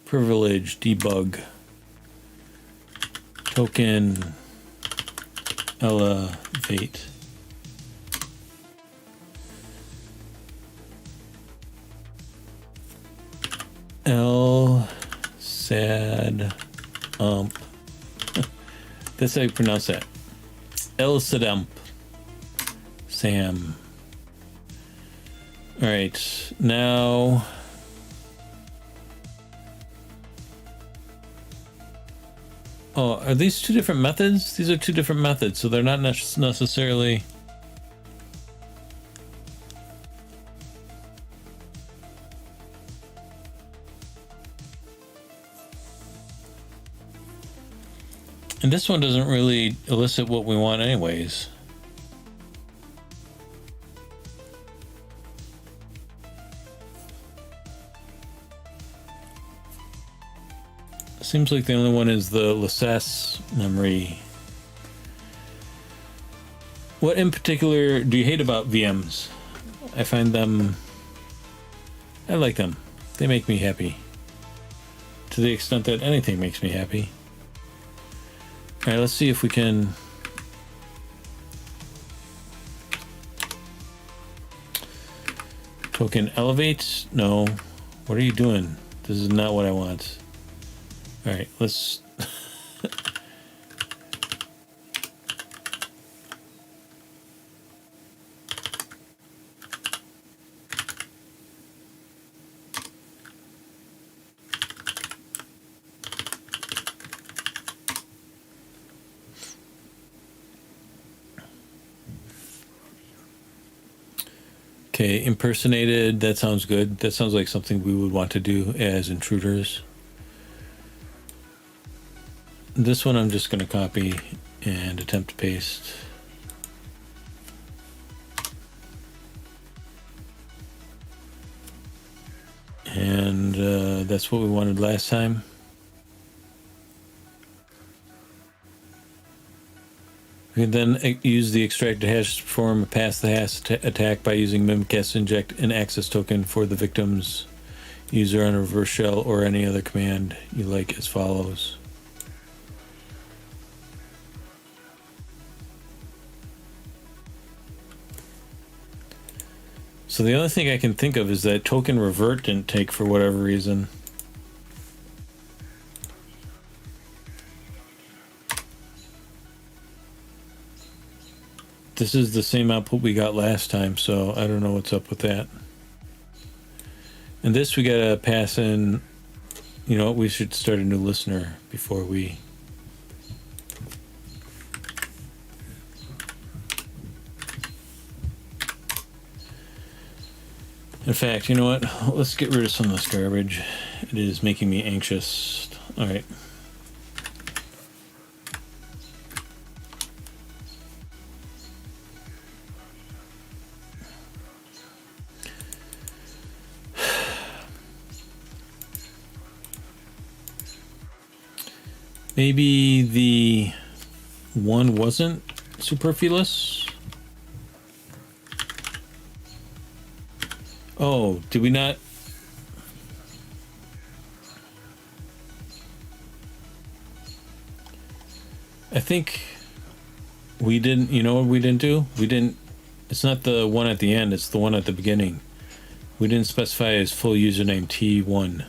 Privilege, debug, token, elevate. LSAD That's how you pronounce that. LSAD Sam. All right, now oh, are these two different methods? These are two different methods, so they're not necessarily. And this one doesn't really elicit what we want anyways. Seems like the only one is the Lassess memory. What in particular do you hate about VMs? I find them... I like them. They make me happy. To the extent that anything makes me happy. Alright, let's see if we can... Token elevate? No. What are you doing? This is not what I want. Alright, let's... Okay, impersonated, that sounds good. That sounds like something we would want to do as intruders. This one I'm just going to copy and attempt to paste. And that's what we wanted last time. We can then use the extracted hash to perform a pass the hash attack by using mimcast inject an access token for the victim's user on a reverse shell or any other command you like as follows. So the only thing I can think of is that token revert didn't take for whatever reason. This is the same output we got last time, so I don't know what's up with that. And this we gotta pass in, you know what, we should start a new listener before we... In fact, you know what, let's get rid of some of this garbage. It is making me anxious. Alright. Maybe the one wasn't superfluous? Oh, did we not? I think we didn't, you know what we didn't do? We didn't, it's not the one at the end, it's the one at the beginning. We didn't specify his full username T1.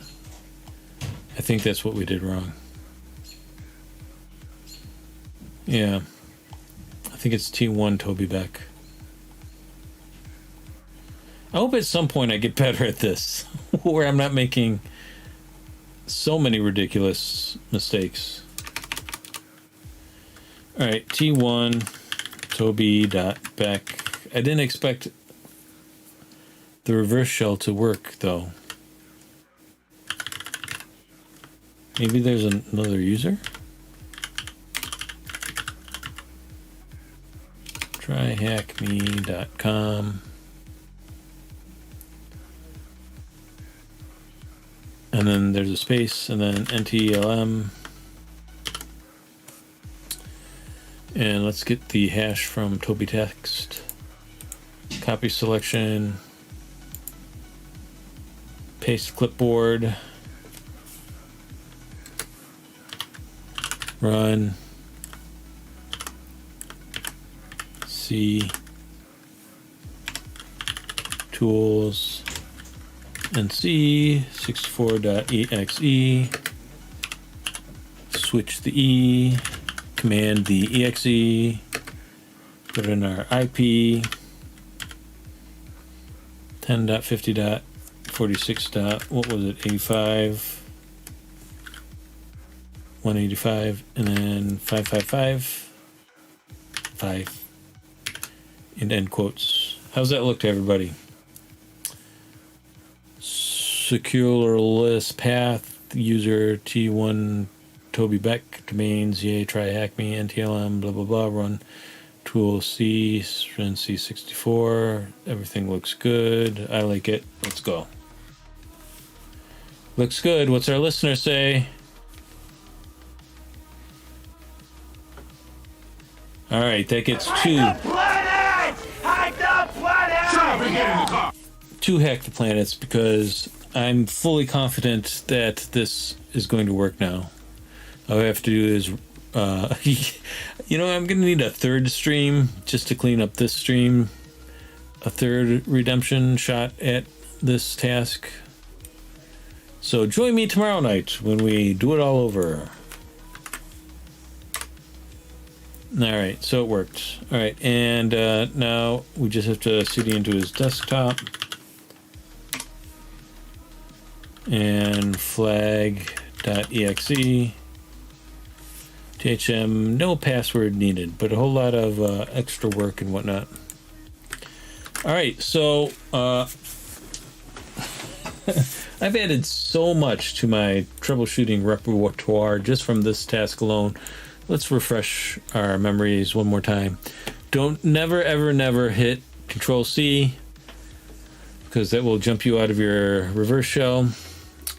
I think that's what we did wrong. Yeah, I think it's T1 Toby Beck. I hope at some point I get better at this, where I'm not making so many ridiculous mistakes. All right, T1 Toby.Beck. I didn't expect the reverse shell to work though. Maybe there's another user? Tryhackme.com. And then there's a space, and then NTLM. And let's get the hash from Toby Text. Copy selection. Paste clipboard. Run. C. Tools. And C. 64.exe. Switch the E. Command the exe. Put in our IP. 10.50.46. What was it? 85. 185. And then 555. 5. In end quotes. How's that look to everybody? Secureless path, user T1 Toby Beck, domains, yay, try hack me, NTLM, blah, blah, blah, run tool C, run C64, everything looks good. I like it. Let's go. Looks good. What's our listener say? All right, that gets two. Two hack the planets because I'm fully confident that this is going to work now. All I have to do is, I'm going to need a third stream just to clean up this stream. A third redemption shot at this task. So join me tomorrow night when we do it all over. Alright, so it worked. Alright, and now we just have to CD into his desktop. And flag.exe. THM, no password needed, but a whole lot of extra work and whatnot. Alright, so I've added so much to my troubleshooting repertoire just from this task alone. Let's refresh our memories one more time. Don't never, ever, never hit Control C because that will jump you out of your reverse shell.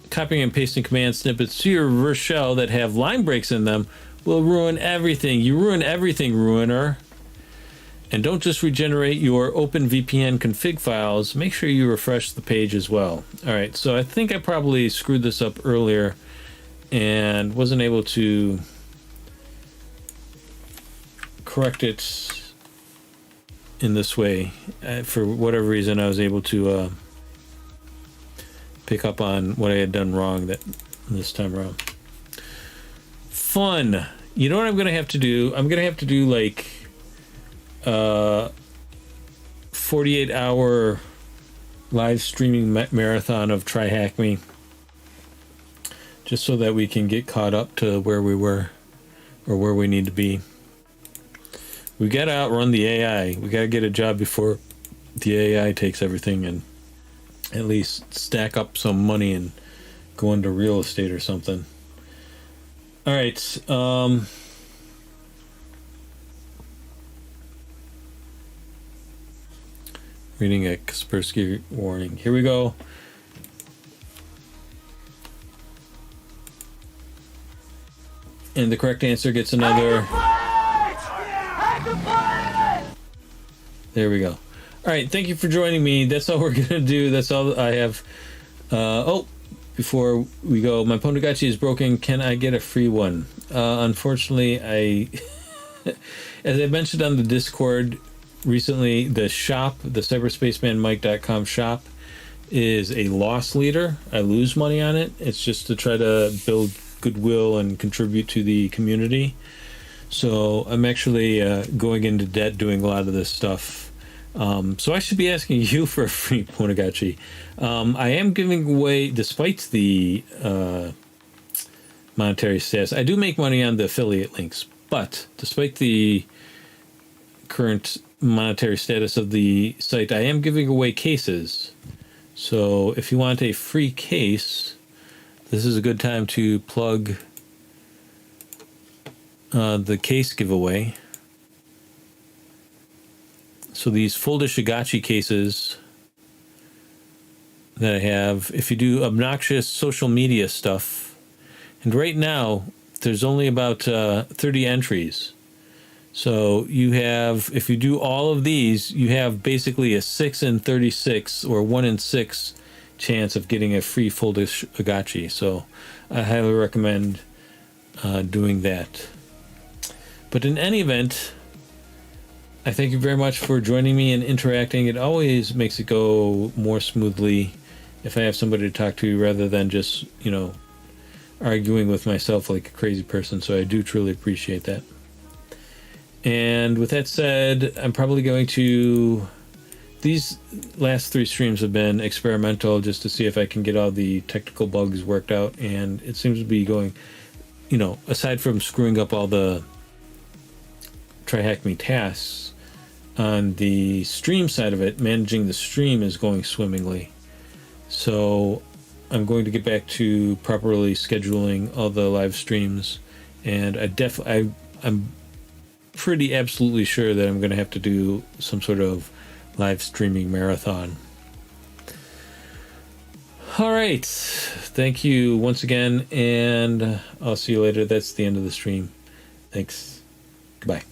Copying and pasting command snippets to your reverse shell that have line breaks in them will ruin everything. You ruin everything, ruiner. And don't just regenerate your OpenVPN config files. Make sure you refresh the page as well. All right, so I think I probably screwed this up earlier and wasn't able to correct it in this way. For whatever reason, I was able to pick up on what I had done wrong this time around. Fun. You know what I'm going to have to do? I'm going to have to do like 48-hour live streaming marathon of Try Hack Me, just so that we can get caught up to where we were or where we need to be. We got to outrun the AI. We got to get a job before the AI takes everything and at least stack up some money and go into real estate or something. All right. Reading a Kaspersky warning. Here we go. And the correct answer gets another. There we go. All right. Thank you for joining me. That's all we're going to do. That's all I have. Before we go, my Pondagachi is broken. Can I get a free one? Unfortunately, as I mentioned on the Discord recently, the shop, the cyberspacemanmike.com shop, is a loss leader. I lose money on it. It's just to try to build goodwill and contribute to the community. So I'm actually going into debt doing a lot of this stuff. So I should be asking you for a free Pondagachi. I am giving away, despite the monetary status, I do make money on the affiliate links, but despite the current monetary status of the site, I am giving away cases. So if you want a free case, this is a good time to plug the case giveaway. So these full Shigachi cases that I have, if you do obnoxious social media stuff, and right now there's only about 30 entries. So you have, if you do all of these, you have basically a 6 in 36 or 1 in 6 chance of getting a free full Shigachi. So I highly recommend doing that. But in any event, I thank you very much for joining me and interacting. It always makes it go more smoothly if I have somebody to talk to rather than just, arguing with myself like a crazy person. So I do truly appreciate that. And with that said, I'm probably going to... These last 3 streams have been experimental just to see if I can get all the technical bugs worked out. And it seems to be going, aside from screwing up all the Try Hack Me tasks, on the stream side of it, managing the stream is going swimmingly. So I'm going to get back to properly scheduling all the live streams, and I'm pretty absolutely sure that I'm going to have to do some sort of live streaming marathon. All right. Thank you once again, and I'll see you later. That's the end of the stream. Thanks. Goodbye.